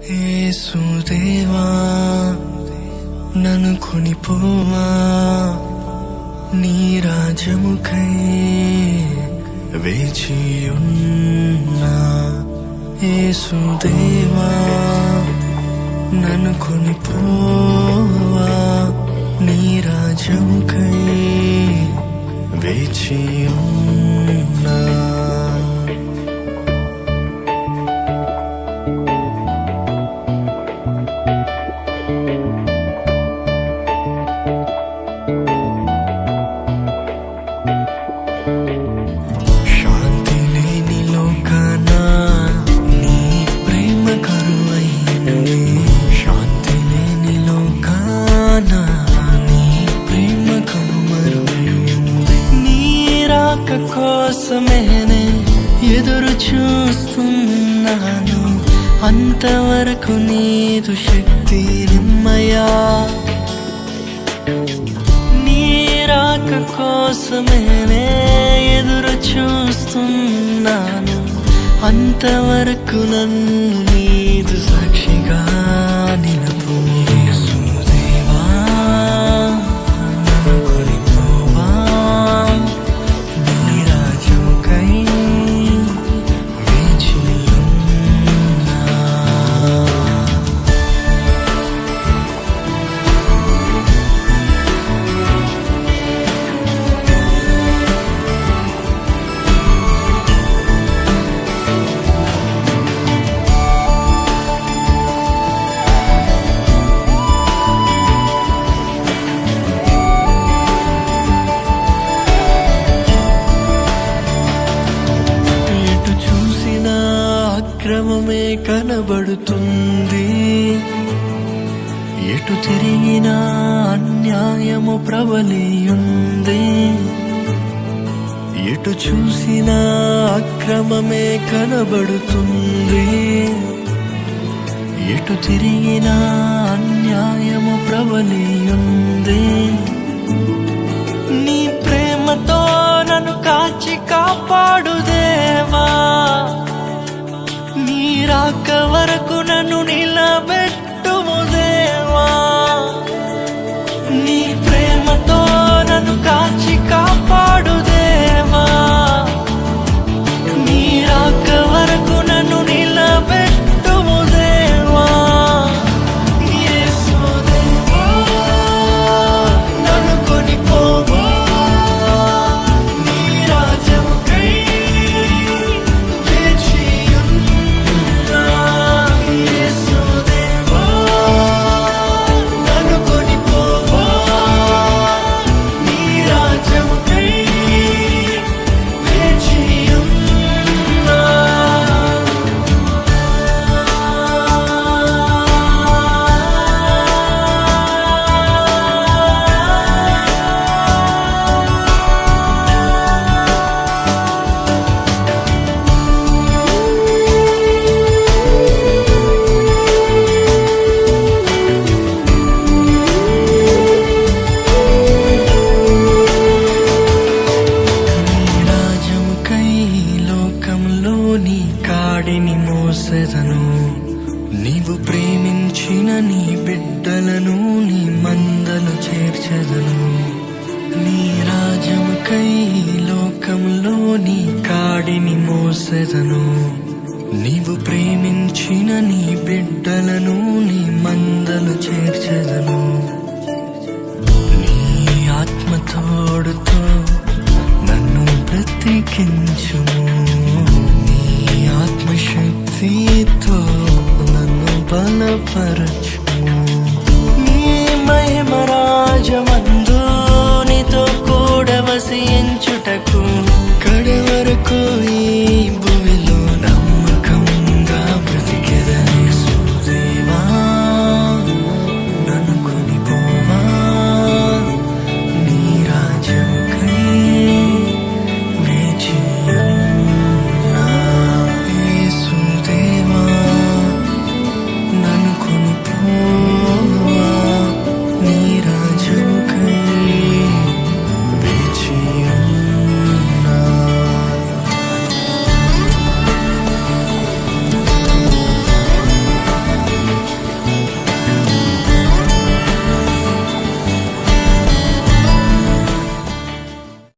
యేసుదేవా నన్ను కొనిపోవా నీ రాజ్యముకై వేచియున్నా. యేసుదేవా నన్ను కొనిపోవా నీ రాజ్యముకై వేచియున్నా. శాంతి లేని లోకాన నీ ప్రేమ కరువైంది. శాంతి లేని లోకాన నీ ప్రేమ కనుమరుగైంది. నీ రాక కోసమేనే ఎదురు చూస్తున్నాను. అంతవరకు నీదు శక్తి నిమ్మయా. రాక కోసమేనే ఎదురు చూస్తున్నాను. అంతవరకు నన్ను నీదు సాక్షిగా నిలుపు. యేసుదేవా నన్ను కొనిపోవా నీ రాజ్యముకై వేచియున్నా. అక్రమమే కనబడుతుంది. ఎటు తిరిగినా అన్యాయము ప్రబలియుంది. ఎటు చూసినా అక్రమమే కనబడుతుంది. ఎటు తిరిగినా అన్యాయము ప్రబలియుంది. నీ ప్రేమతో నన్ను కాచి కాపాడు దేవా. నీ రాక వరకు నన్ను నిలబెట్టుము దేవా. నీ ప్రేమతో నన్ను కాచి కాపాడు దేవా. నీ రాక వరకు నన్ను నిలబెట్టుము దేవా. యేసుదేవా నన్ను కొనిపోవా నీ రాజ్యముకై వేచియున్నా. యేసుదేవా నన్ను కొనిపోవా నీ రాజ్యముకై వేచియున్నా. లోకంలోని కాడిని మోసెదను. నీవు ప్రేమించిన నీ బిడ్డలను నీ మందలు చేర్చెదను. నీ రాజ్యముకై లోకంలోని కాడిని మోసెదను. నీవు ప్రేమించిన నీ బిడ్డలను నీ మందలు చేర్చెదను. నీ ఆత్మతోడుతో నన్ను బ్రతికించుము. నీ ఆత్మశక్తితో నన్ను బలపరచుము. నీ మహిమ రాజమందు నీతో కూడా వసించుటకు